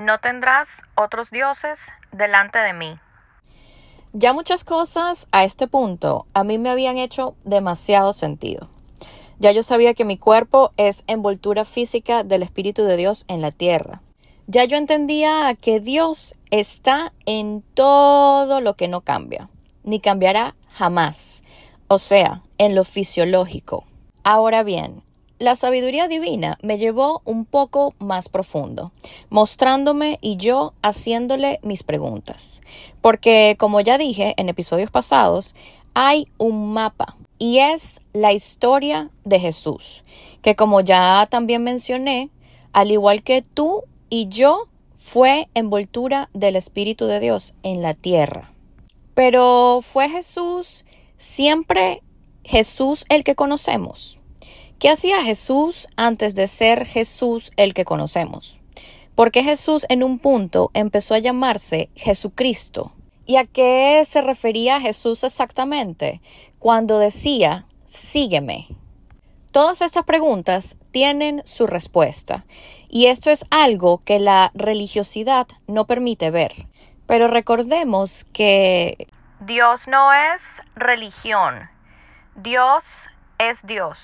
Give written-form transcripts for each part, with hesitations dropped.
No tendrás otros dioses delante de mí. Ya muchas cosas a este punto a mí me habían hecho demasiado sentido. Ya yo sabía que mi cuerpo es envoltura física del Espíritu de Dios en la tierra. Ya yo entendía que Dios está en todo lo que no cambia, ni cambiará jamás. O sea, en lo fisiológico. Ahora bien, la sabiduría divina me llevó un poco más profundo, mostrándome y yo haciéndole mis preguntas. Porque, como ya dije en episodios pasados, hay un mapa y es la historia de Jesús, que como ya también mencioné, al igual que tú y yo, fue envoltura del Espíritu de Dios en la tierra. Pero ¿fue Jesús siempre Jesús el que conocemos? ¿Qué hacía Jesús antes de ser Jesús el que conocemos? ¿Por qué Jesús en un punto empezó a llamarse Jesucristo? ¿Y a qué se refería Jesús exactamente cuando decía, sígueme? Todas estas preguntas tienen su respuesta, y esto es algo que la religiosidad no permite ver. Pero recordemos que Dios no es religión. Dios es Dios.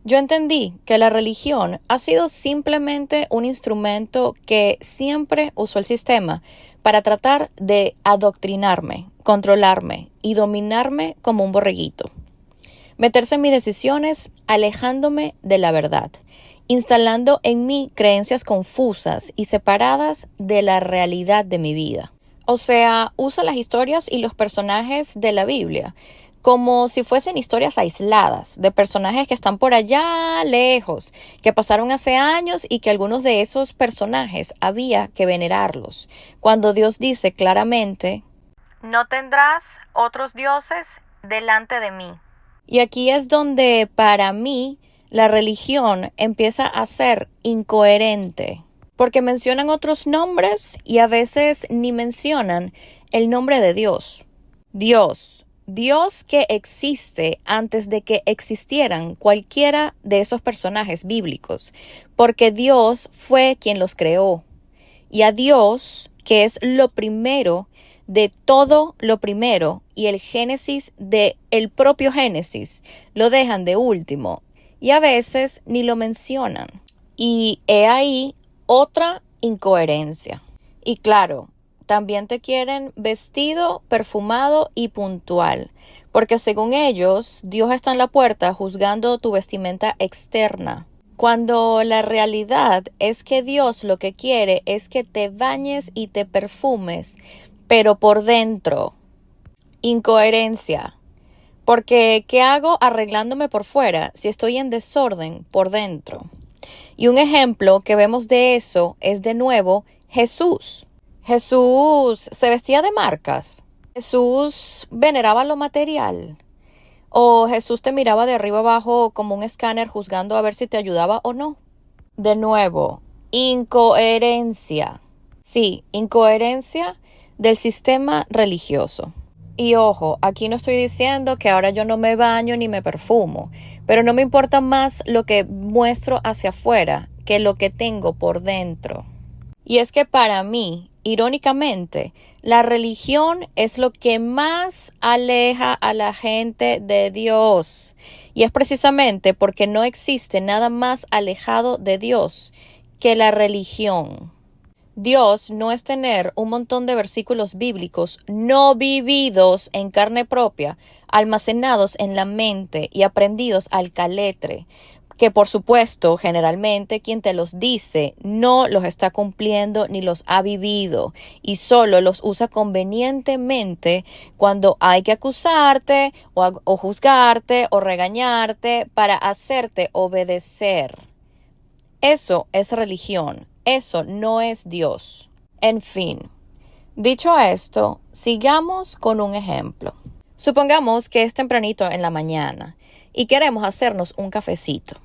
yo entendí que la religión ha sido simplemente un instrumento que siempre usó el sistema para tratar de adoctrinarme, controlarme y dominarme como un borreguito. Meterse en mis decisiones alejándome de la verdad, instalando en mí creencias confusas y separadas de la realidad de mi vida. O sea, usa las historias y los personajes de la Biblia como si fuesen historias aisladas de personajes que están por allá lejos, que pasaron hace años y que algunos de esos personajes había que venerarlos, cuando Dios dice claramente, No tendrás otros dioses delante de mí. y aquí es donde para mí la religión empieza a ser incoherente, porque mencionan otros nombres y a veces ni mencionan el nombre de Dios. Dios que existe antes de que existieran cualquiera de esos personajes bíblicos, porque Dios fue quien los creó. Y a Dios, que es lo primero de todo lo primero, y el Génesis de el propio Génesis, lo dejan de último, y a veces ni lo mencionan. Y he ahí otra incoherencia. Y claro, también te quieren vestido, perfumado y puntual, porque según ellos, Dios está en la puerta juzgando tu vestimenta externa, cuando la realidad es que Dios lo que quiere es que te bañes y te perfumes, pero por dentro. Incoherencia. Porque ¿qué hago arreglándome por fuera si estoy en desorden por dentro? Y un ejemplo que vemos de eso es de nuevo Jesús. Jesús se vestía de marcas. Jesús veneraba lo material. O Jesús te miraba de arriba abajo como un escáner juzgando a ver si te ayudaba o no. De nuevo, incoherencia. Sí, incoherencia del sistema religioso. Y ojo, aquí no estoy diciendo que ahora yo no me baño ni me perfumo, pero no me importa más lo que muestro hacia afuera que lo que tengo por dentro. Y es que para mí, irónicamente, la religión es lo que más aleja a la gente de Dios. Y es precisamente porque no existe nada más alejado de Dios que la religión. Dios no es tener un montón de versículos bíblicos no vividos en carne propia, almacenados en la mente y aprendidos al caletre, que por supuesto generalmente quien te los dice no los está cumpliendo ni los ha vivido y solo los usa convenientemente cuando hay que acusarte o juzgarte o regañarte para hacerte obedecer. Eso es religión, eso no es Dios. En fin, dicho esto, sigamos con un ejemplo. Supongamos que es tempranito en la mañana y queremos hacernos un cafecito.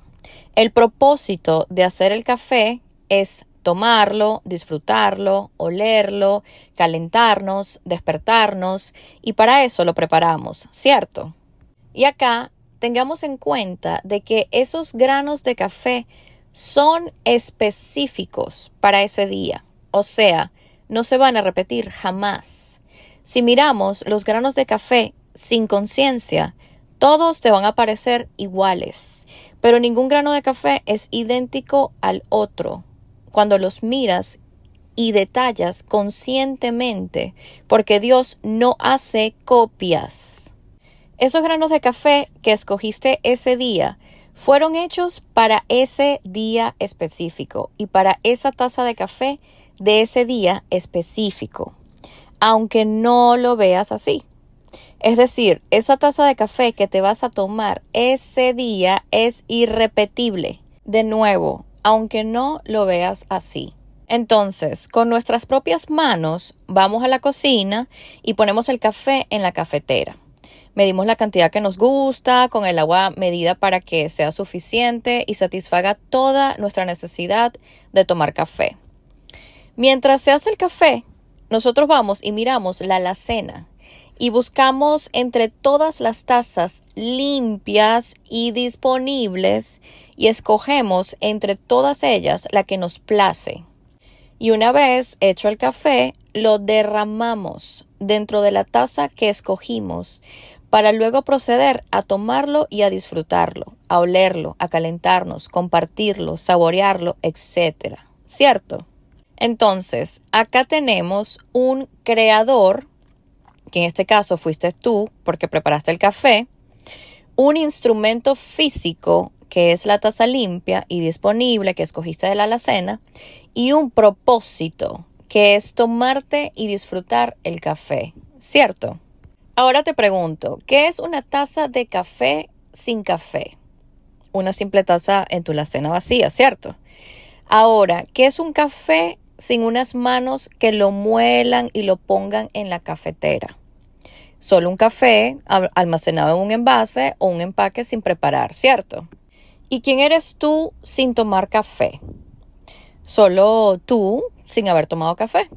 El propósito de hacer el café es tomarlo, disfrutarlo, olerlo, calentarnos, despertarnos y para eso lo preparamos, ¿cierto? Y acá tengamos en cuenta de que esos granos de café son específicos para ese día. O sea, no se van a repetir jamás. Si miramos los granos de café sin conciencia, todos te van a parecer iguales, pero ningún grano de café es idéntico al otro cuando los miras y detallas conscientemente, porque Dios no hace copias. Esos granos de café que escogiste ese día fueron hechos para ese día específico y para esa taza de café de ese día específico, aunque no lo veas así. Es decir, esa taza de café que te vas a tomar ese día es irrepetible. De nuevo, aunque no lo veas así. Entonces, con nuestras propias manos, vamos a la cocina y ponemos el café en la cafetera. Medimos la cantidad que nos gusta, con el agua medida para que sea suficiente y satisfaga toda nuestra necesidad de tomar café. Mientras se hace el café, nosotros vamos y miramos la alacena y buscamos entre todas las tazas limpias y disponibles y escogemos entre todas ellas la que nos place. Y una vez hecho el café, lo derramamos dentro de la taza que escogimos para luego proceder a tomarlo y a disfrutarlo, a olerlo, a calentarnos, compartirlo, saborearlo, etc. ¿Cierto? Entonces, acá tenemos un creador, que en este caso fuiste tú porque preparaste el café, un instrumento físico que es la taza limpia y disponible que escogiste de la alacena y un propósito que es tomarte y disfrutar el café, ¿cierto? Ahora te pregunto, ¿qué es una taza de café sin café? Una simple taza en tu alacena vacía, ¿cierto? Ahora, ¿qué es un café sin unas manos que lo muelan y lo pongan en la cafetera? Solo un café almacenado en un envase o un empaque sin preparar, ¿cierto? ¿Y quién eres tú sin tomar café? Solo tú sin haber tomado café.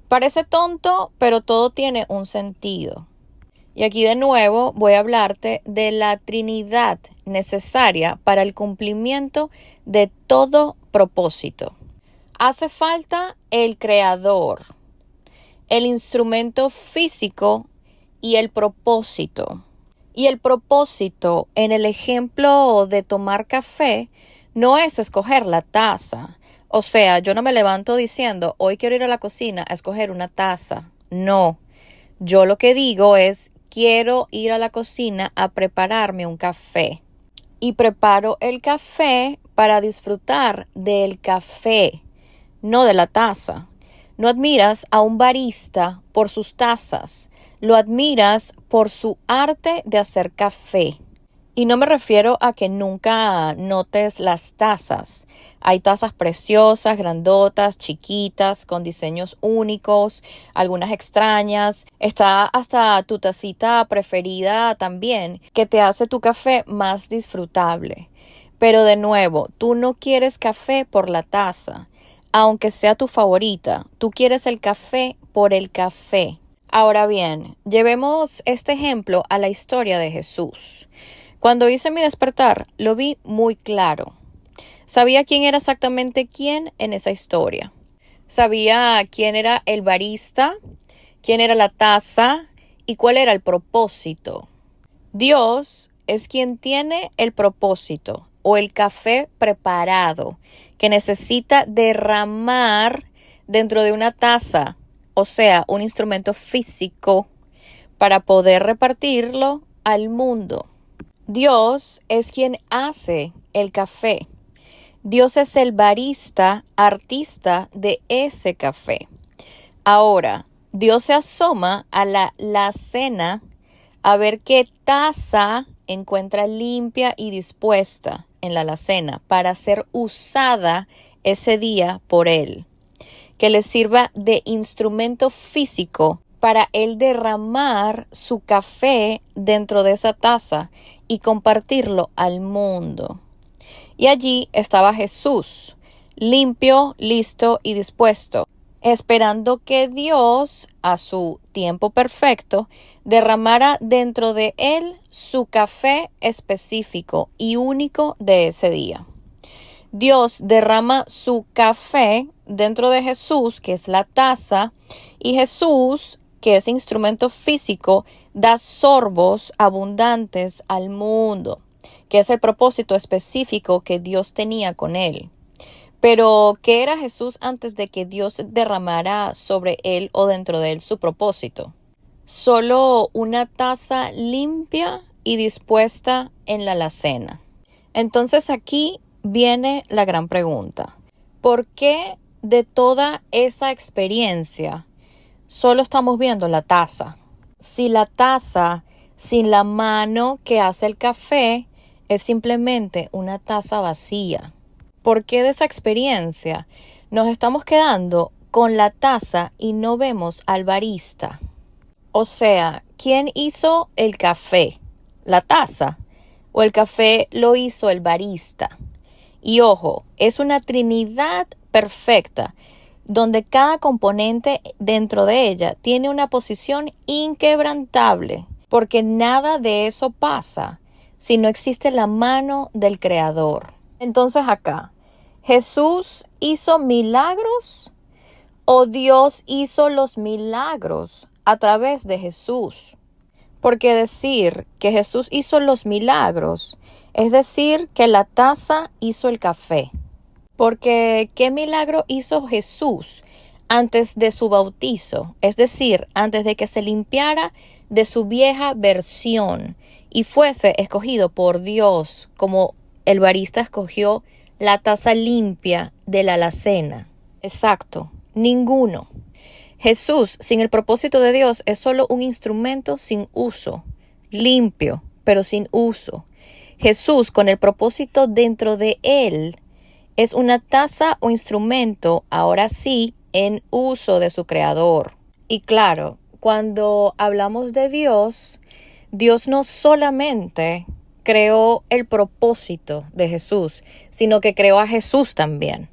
Parece tonto, pero todo tiene un sentido. Y aquí de nuevo voy a hablarte de la Trinidad necesaria para el cumplimiento de todo propósito. Hace falta el creador, el instrumento físico y el propósito. Y el propósito en el ejemplo de tomar café no es escoger la taza. O sea, yo no me levanto diciendo, hoy quiero ir a la cocina a escoger una taza. No, yo lo que digo es, quiero ir a la cocina a prepararme un café. Y preparo el café para disfrutar del café, no de la taza. No admiras a un barista por sus tazas, lo admiras por su arte de hacer café. Y no me refiero a que nunca notes las tazas. Hay tazas preciosas, grandotas, chiquitas, con diseños únicos, algunas extrañas. Está hasta tu tacita preferida también, que te hace tu café más disfrutable. Pero de nuevo, tú no quieres café por la taza, aunque sea tu favorita. Tú quieres el café por el café. Ahora bien, llevemos este ejemplo a la historia de Jesús. Cuando hice mi despertar, lo vi muy claro. Sabía quién era exactamente quién en esa historia. Sabía quién era el barista, quién era la taza y cuál era el propósito. Dios es quien tiene el propósito o el café preparado que necesita derramar dentro de una taza, o sea, un instrumento físico para poder repartirlo al mundo. Dios es quien hace el café. Dios es el barista, artista de ese café. Ahora, Dios se asoma a la alacena a ver qué taza encuentra limpia y dispuesta en la alacena para ser usada ese día por Él. Que le sirva de instrumento físico para Él derramar su café dentro de esa taza y compartirlo al mundo. Y allí estaba Jesús, limpio, listo y dispuesto, esperando que Dios, a su tiempo perfecto, derramara dentro de él su café específico y único de ese día. Dios derrama su café dentro de Jesús, que es la taza, y Jesús, que es instrumento físico, da sorbos abundantes al mundo, que es el propósito específico que Dios tenía con él. Pero, ¿qué era Jesús antes de que Dios derramara sobre él o dentro de él su propósito? Solo una taza limpia y dispuesta en la alacena. Entonces aquí viene la gran pregunta. ¿Por qué de toda esa experiencia solo estamos viendo la taza? Si la taza sin la mano que hace el café es simplemente una taza vacía. ¿Por qué de esa experiencia nos estamos quedando con la taza y no vemos al barista? O sea, ¿quién hizo el café? ¿La taza? ¿O el café lo hizo el barista? Y ojo, es una trinidad perfecta, donde cada componente dentro de ella tiene una posición inquebrantable, porque nada de eso pasa si no existe la mano del Creador. Entonces acá, ¿Jesús hizo milagros o Dios hizo los milagros a través de Jesús? Porque decir que Jesús hizo los milagros es decir que la taza hizo el café. Porque ¿qué milagro hizo Jesús antes de su bautizo? Es decir, antes de que se limpiara de su vieja versión y fuese escogido por Dios como el barista escogió la taza limpia de la alacena. Exacto, ninguno. Jesús, sin el propósito de Dios, es solo un instrumento sin uso, limpio, pero sin uso. Jesús, con el propósito dentro de él, es una taza o instrumento, ahora sí, en uso de su Creador. Y claro, cuando hablamos de Dios, Dios no solamente creó el propósito de Jesús, sino que creó a Jesús también.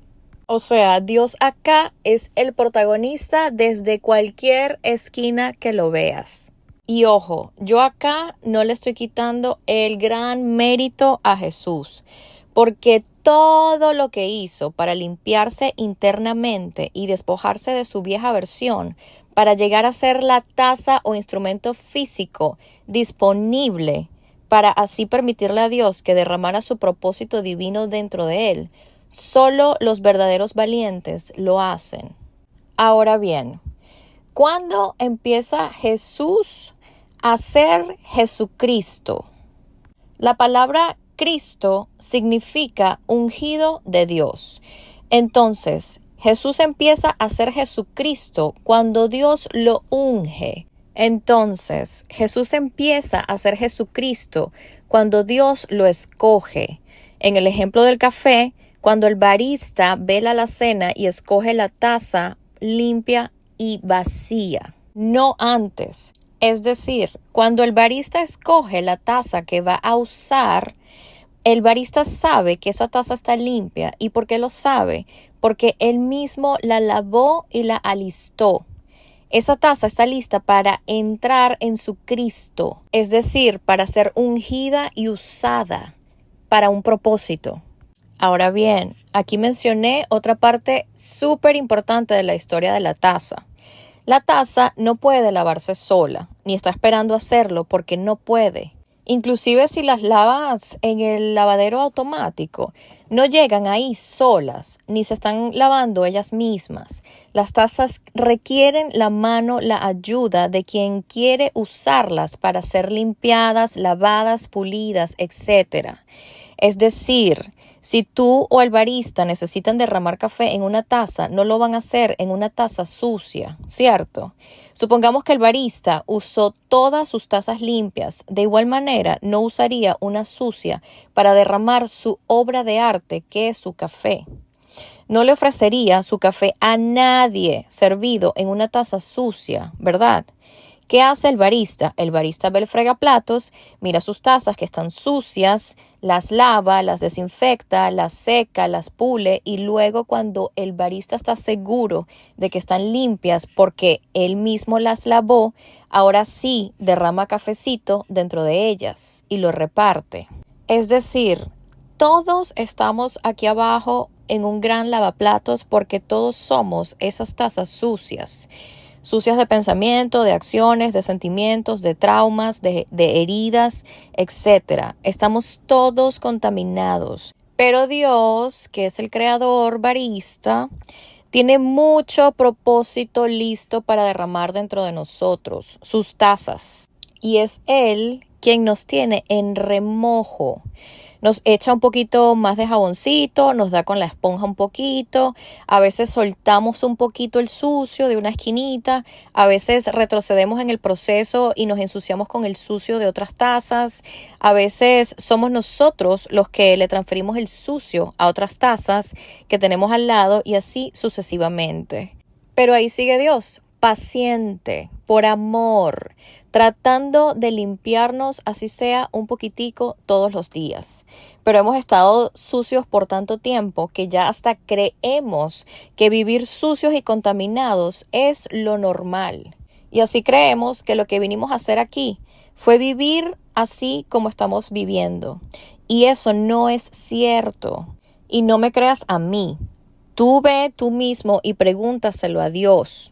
O sea, Dios acá es el protagonista desde cualquier esquina que lo veas. Y ojo, yo acá no le estoy quitando el gran mérito a Jesús, porque todo lo que hizo para limpiarse internamente y despojarse de su vieja versión, para llegar a ser la taza o instrumento físico disponible, para así permitirle a Dios que derramara su propósito divino dentro de él, solo los verdaderos valientes lo hacen. Ahora bien, ¿cuándo empieza Jesús a ser Jesucristo? La palabra Cristo significa ungido de Dios. Entonces, Jesús empieza a ser Jesucristo cuando Dios lo unge. Entonces, Jesús empieza a ser Jesucristo cuando Dios lo escoge. En el ejemplo del café, cuando el barista ve la alacena y escoge la taza limpia y vacía, no antes. Es decir, cuando el barista escoge la taza que va a usar, el barista sabe que esa taza está limpia. ¿Y por qué lo sabe? Porque él mismo la lavó y la alistó. Esa taza está lista para entrar en su Cristo, es decir, para ser ungida y usada para un propósito. Ahora bien, aquí mencioné otra parte súper importante de la historia de la taza. La taza no puede lavarse sola, ni está esperando hacerlo porque no puede. Inclusive si las lavas en el lavadero automático, no llegan ahí solas, ni se están lavando ellas mismas. Las tazas requieren la mano, la ayuda de quien quiere usarlas para ser limpiadas, lavadas, pulidas, etc. Es decir, si tú o el barista necesitan derramar café en una taza, no lo van a hacer en una taza sucia, ¿cierto? Supongamos que el barista usó todas sus tazas limpias. De igual manera, no usaría una sucia para derramar su obra de arte, que es su café. No le ofrecería su café a nadie servido en una taza sucia, ¿verdad? ¿Qué hace el barista? El barista ve el fregaplatos, mira sus tazas que están sucias, las lava, las desinfecta, las seca, las pule y luego cuando el barista está seguro de que están limpias porque él mismo las lavó, ahora sí derrama cafecito dentro de ellas y lo reparte. Es decir, todos estamos aquí abajo en un gran lavaplatos porque todos somos esas tazas sucias. Sucias de pensamiento, de acciones, de sentimientos, de traumas, de heridas, etc. Estamos todos contaminados. Pero Dios, que es el creador barista, tiene mucho propósito listo para derramar dentro de nosotros, sus tazas. Y es Él quien nos tiene en remojo. Nos echa un poquito más de jaboncito, nos da con la esponja un poquito, a veces soltamos un poquito el sucio de una esquinita, a veces retrocedemos en el proceso y nos ensuciamos con el sucio de otras tazas, a veces somos nosotros los que le transferimos el sucio a otras tazas que tenemos al lado y así sucesivamente. Pero ahí sigue Dios, paciente, por amor, tratando de limpiarnos así sea un poquitico todos los días. Pero hemos estado sucios por tanto tiempo que ya hasta creemos que vivir sucios y contaminados es lo normal. Y así creemos que lo que vinimos a hacer aquí fue vivir así como estamos viviendo. Y eso no es cierto. Y no me creas a mí. Tú ve tú mismo y pregúntaselo a Dios.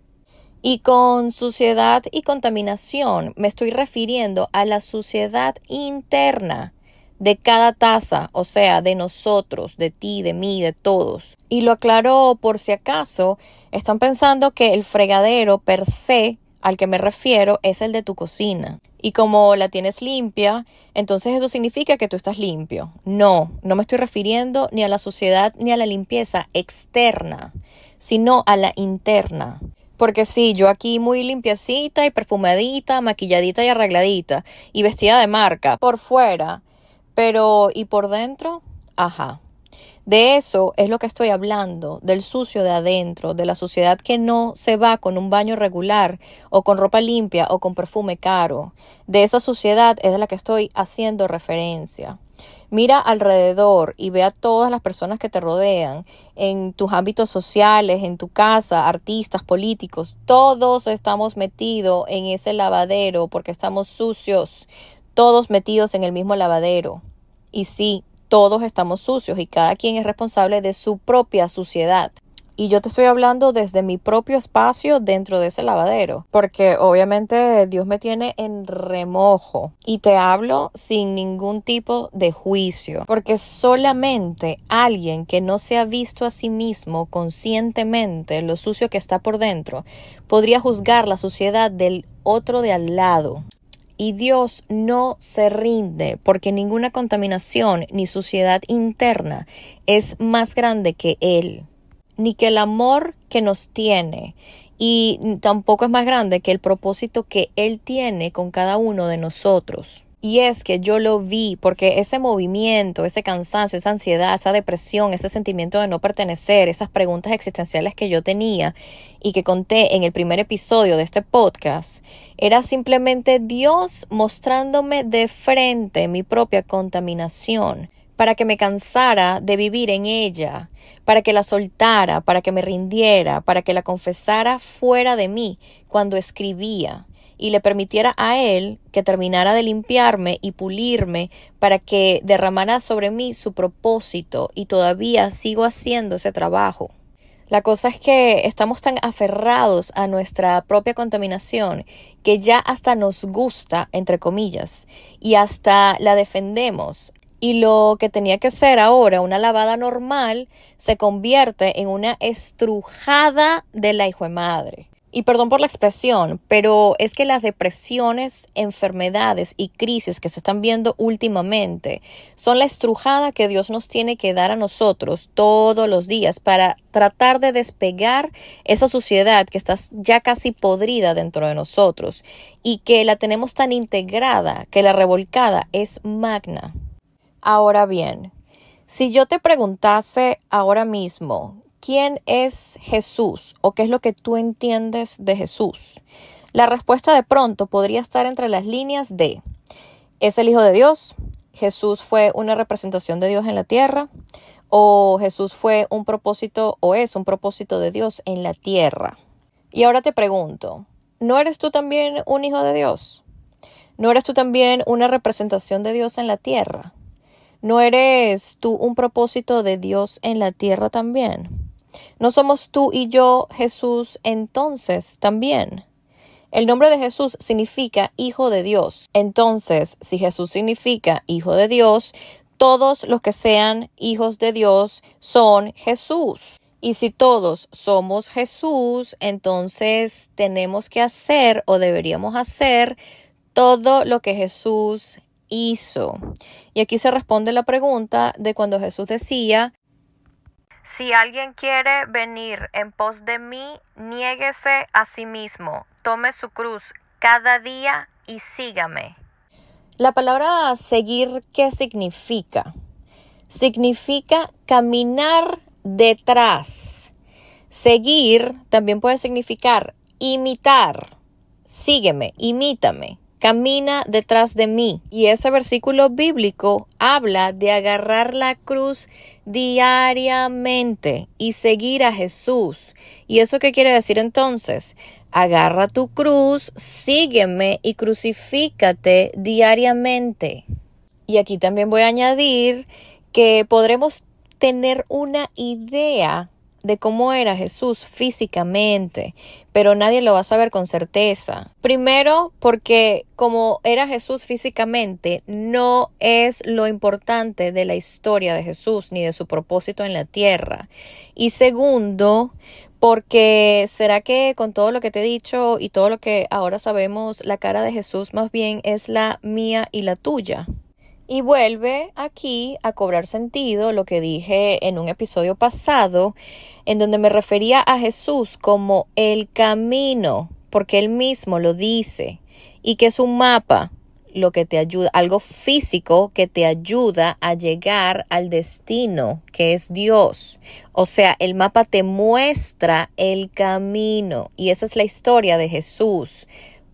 Y con suciedad y contaminación me estoy refiriendo a la suciedad interna de cada taza, o sea, de nosotros, de ti, de mí, de todos. Y lo aclaro por si acaso, están pensando que el fregadero per se al que me refiero es el de tu cocina. Y como la tienes limpia, entonces eso significa que tú estás limpio. No me estoy refiriendo ni a la suciedad ni a la limpieza externa, sino a la interna. Porque sí, yo aquí muy limpiecita y perfumadita, maquilladita y arregladita y vestida de marca por fuera, pero ¿y por dentro? Ajá. De eso es lo que estoy hablando, del sucio de adentro, de la suciedad que no se va con un baño regular o con ropa limpia o con perfume caro. De esa suciedad es de la que estoy haciendo referencia. Mira alrededor y ve a todas las personas que te rodean, en tus ámbitos sociales, en tu casa, artistas, políticos. Todos estamos metidos en ese lavadero porque estamos sucios, todos metidos en el mismo lavadero. Y sí, todos estamos sucios y cada quien es responsable de su propia suciedad. Y yo te estoy hablando desde mi propio espacio dentro de ese lavadero, porque obviamente Dios me tiene en remojo y te hablo sin ningún tipo de juicio, porque solamente alguien que no se ha visto a sí mismo conscientemente lo sucio que está por dentro podría juzgar la suciedad del otro de al lado. Y Dios no se rinde porque ninguna contaminación ni suciedad interna es más grande que Él, ni que el amor que nos tiene, y tampoco es más grande que el propósito que Él tiene con cada uno de nosotros. Y es que yo lo vi porque ese movimiento, ese cansancio, esa ansiedad, esa depresión, ese sentimiento de no pertenecer, esas preguntas existenciales que yo tenía y que conté en el primer episodio de este podcast, era simplemente Dios mostrándome de frente mi propia contaminación para que me cansara de vivir en ella, para que la soltara, para que me rindiera, para que la confesara fuera de mí cuando escribía. Y le permitiera a Él que terminara de limpiarme y pulirme para que derramara sobre mí su propósito, y todavía sigo haciendo ese trabajo. La cosa es que estamos tan aferrados a nuestra propia contaminación que ya hasta nos gusta, entre comillas, y hasta la defendemos. Y lo que tenía que ser ahora una lavada normal se convierte en una estrujada de la hijuemadre. Y perdón por la expresión, pero es que las depresiones, enfermedades y crisis que se están viendo últimamente son la estrujada que Dios nos tiene que dar a nosotros todos los días para tratar de despegar esa suciedad que está ya casi podrida dentro de nosotros y que la tenemos tan integrada que la revolcada es magna. Ahora bien, si yo te preguntase ahora mismo, ¿quién es Jesús o qué es lo que tú entiendes de Jesús? La respuesta de pronto podría estar entre las líneas de: ¿es el Hijo de Dios? ¿Jesús fue una representación de Dios en la tierra? ¿O Jesús fue un propósito o es un propósito de Dios en la tierra? Y ahora te pregunto, ¿no eres tú también un hijo de Dios? ¿No eres tú también una representación de Dios en la tierra? ¿No eres tú un propósito de Dios en la tierra también? ¿No somos tú y yo Jesús entonces también? El nombre de Jesús significa Hijo de Dios. Entonces, si Jesús significa Hijo de Dios, todos los que sean hijos de Dios son Jesús. Y si todos somos Jesús, entonces tenemos que hacer o deberíamos hacer todo lo que Jesús hizo. Y aquí se responde la pregunta de cuando Jesús decía: si alguien quiere venir en pos de mí, niéguese a sí mismo, tome su cruz cada día y sígame. La palabra seguir, ¿qué significa? Significa caminar detrás. Seguir también puede significar imitar. Sígueme, imítame, camina detrás de mí. Y ese versículo bíblico habla de agarrar la cruz diariamente y seguir a Jesús. ¿Y eso qué quiere decir entonces? Agarra tu cruz, sígueme y crucifícate diariamente. Y aquí también voy a añadir que podremos tener una idea de cómo era Jesús físicamente, pero nadie lo va a saber con certeza. Primero, porque como era Jesús físicamente, no es lo importante de la historia de Jesús ni de su propósito en la tierra. Y segundo, porque ¿será que con todo lo que te he dicho y todo lo que ahora sabemos, la cara de Jesús más bien es la mía y la tuya? Y vuelve aquí a cobrar sentido lo que dije en un episodio pasado, en donde me refería a Jesús como el camino, porque él mismo lo dice, y que es un mapa, lo que te ayuda, algo físico que te ayuda a llegar al destino, que es Dios. O sea, el mapa te muestra el camino, y esa es la historia de Jesús,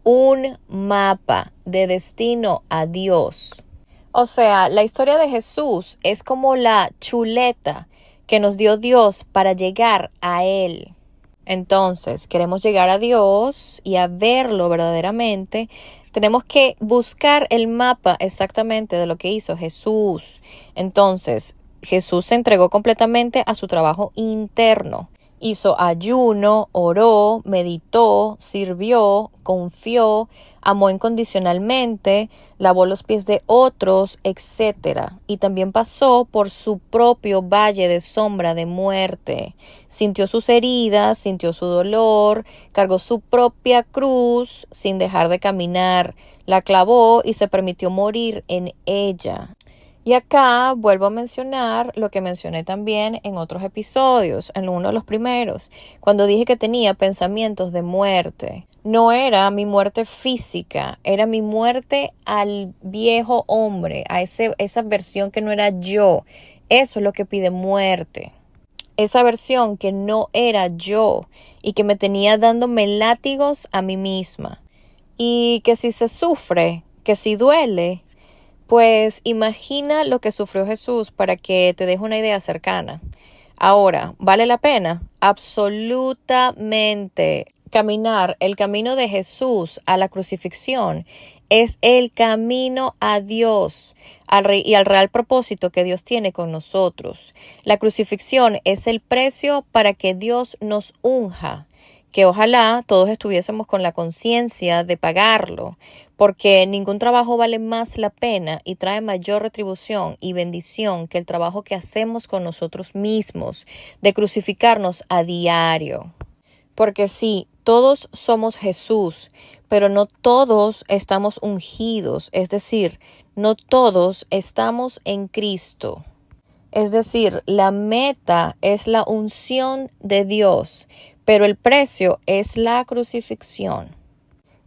un mapa de destino a Dios. O sea, la historia de Jesús es como la chuleta que nos dio Dios para llegar a Él. Entonces, queremos llegar a Dios y a verlo verdaderamente. Tenemos que buscar el mapa exactamente de lo que hizo Jesús. Entonces, Jesús se entregó completamente a su trabajo interno. Hizo ayuno, oró, meditó, sirvió, confió, amó incondicionalmente, lavó los pies de otros, etc. Y también pasó por su propio valle de sombra de muerte. Sintió sus heridas, sintió su dolor, cargó su propia cruz sin dejar de caminar, la clavó y se permitió morir en ella. Y acá vuelvo a mencionar lo que mencioné también en otros episodios, en uno de los primeros, cuando dije que tenía pensamientos de muerte. No era mi muerte física, era mi muerte al viejo hombre, a esa versión que no era yo. Eso es lo que pide muerte. Esa versión que no era yo y que me tenía dándome látigos a mí misma. Y que si se sufre, que si duele, pues imagina lo que sufrió Jesús para que te deje una idea cercana. Ahora, ¿vale la pena? Absolutamente. Caminar el camino de Jesús a la crucifixión es el camino a Dios y al real propósito que Dios tiene con nosotros. La crucifixión es el precio para que Dios nos unja, que ojalá todos estuviésemos con la conciencia de pagarlo, porque ningún trabajo vale más la pena y trae mayor retribución y bendición que el trabajo que hacemos con nosotros mismos, de crucificarnos a diario. Porque sí, todos somos Jesús, pero no todos estamos ungidos, es decir, no todos estamos en Cristo. Es decir, la meta es la unción de Dios, pero el precio es la crucifixión.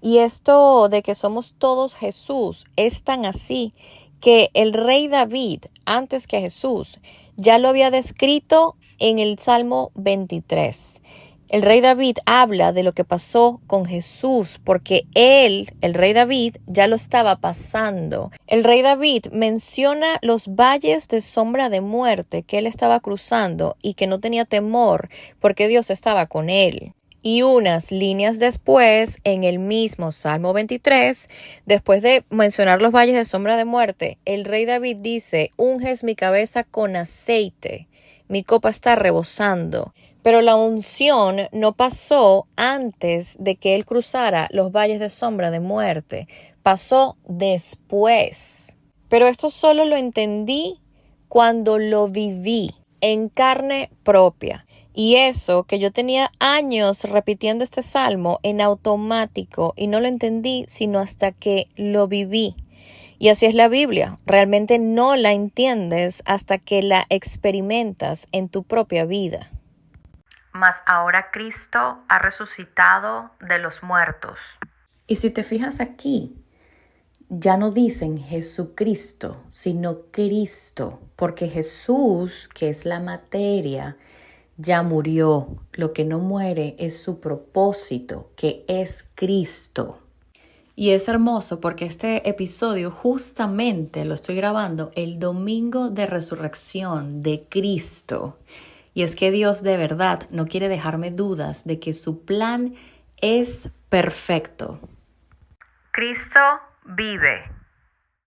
Y esto de que somos todos Jesús es tan así que el rey David, antes que Jesús, ya lo había descrito en el Salmo 23. El rey David habla de lo que pasó con Jesús porque él, el rey David, ya lo estaba pasando. El rey David menciona los valles de sombra de muerte que él estaba cruzando y que no tenía temor porque Dios estaba con él. Y unas líneas después, en el mismo Salmo 23, después de mencionar los valles de sombra de muerte, el rey David dice, unges mi cabeza con aceite, mi copa está rebosando. Pero la unción no pasó antes de que él cruzara los valles de sombra de muerte, pasó después. Pero esto solo lo entendí cuando lo viví en carne propia. Y eso que yo tenía años repitiendo este salmo en automático y no lo entendí sino hasta que lo viví. Y así es la Biblia. Realmente no la entiendes hasta que la experimentas en tu propia vida. Mas ahora Cristo ha resucitado de los muertos. Y si te fijas aquí, ya no dicen Jesucristo, sino Cristo, porque Jesús, que es la materia, ya murió. Lo que no muere es su propósito, que es Cristo. Y es hermoso porque este episodio justamente lo estoy grabando el domingo de resurrección de Cristo. Y es que Dios de verdad no quiere dejarme dudas de que su plan es perfecto. Cristo vive.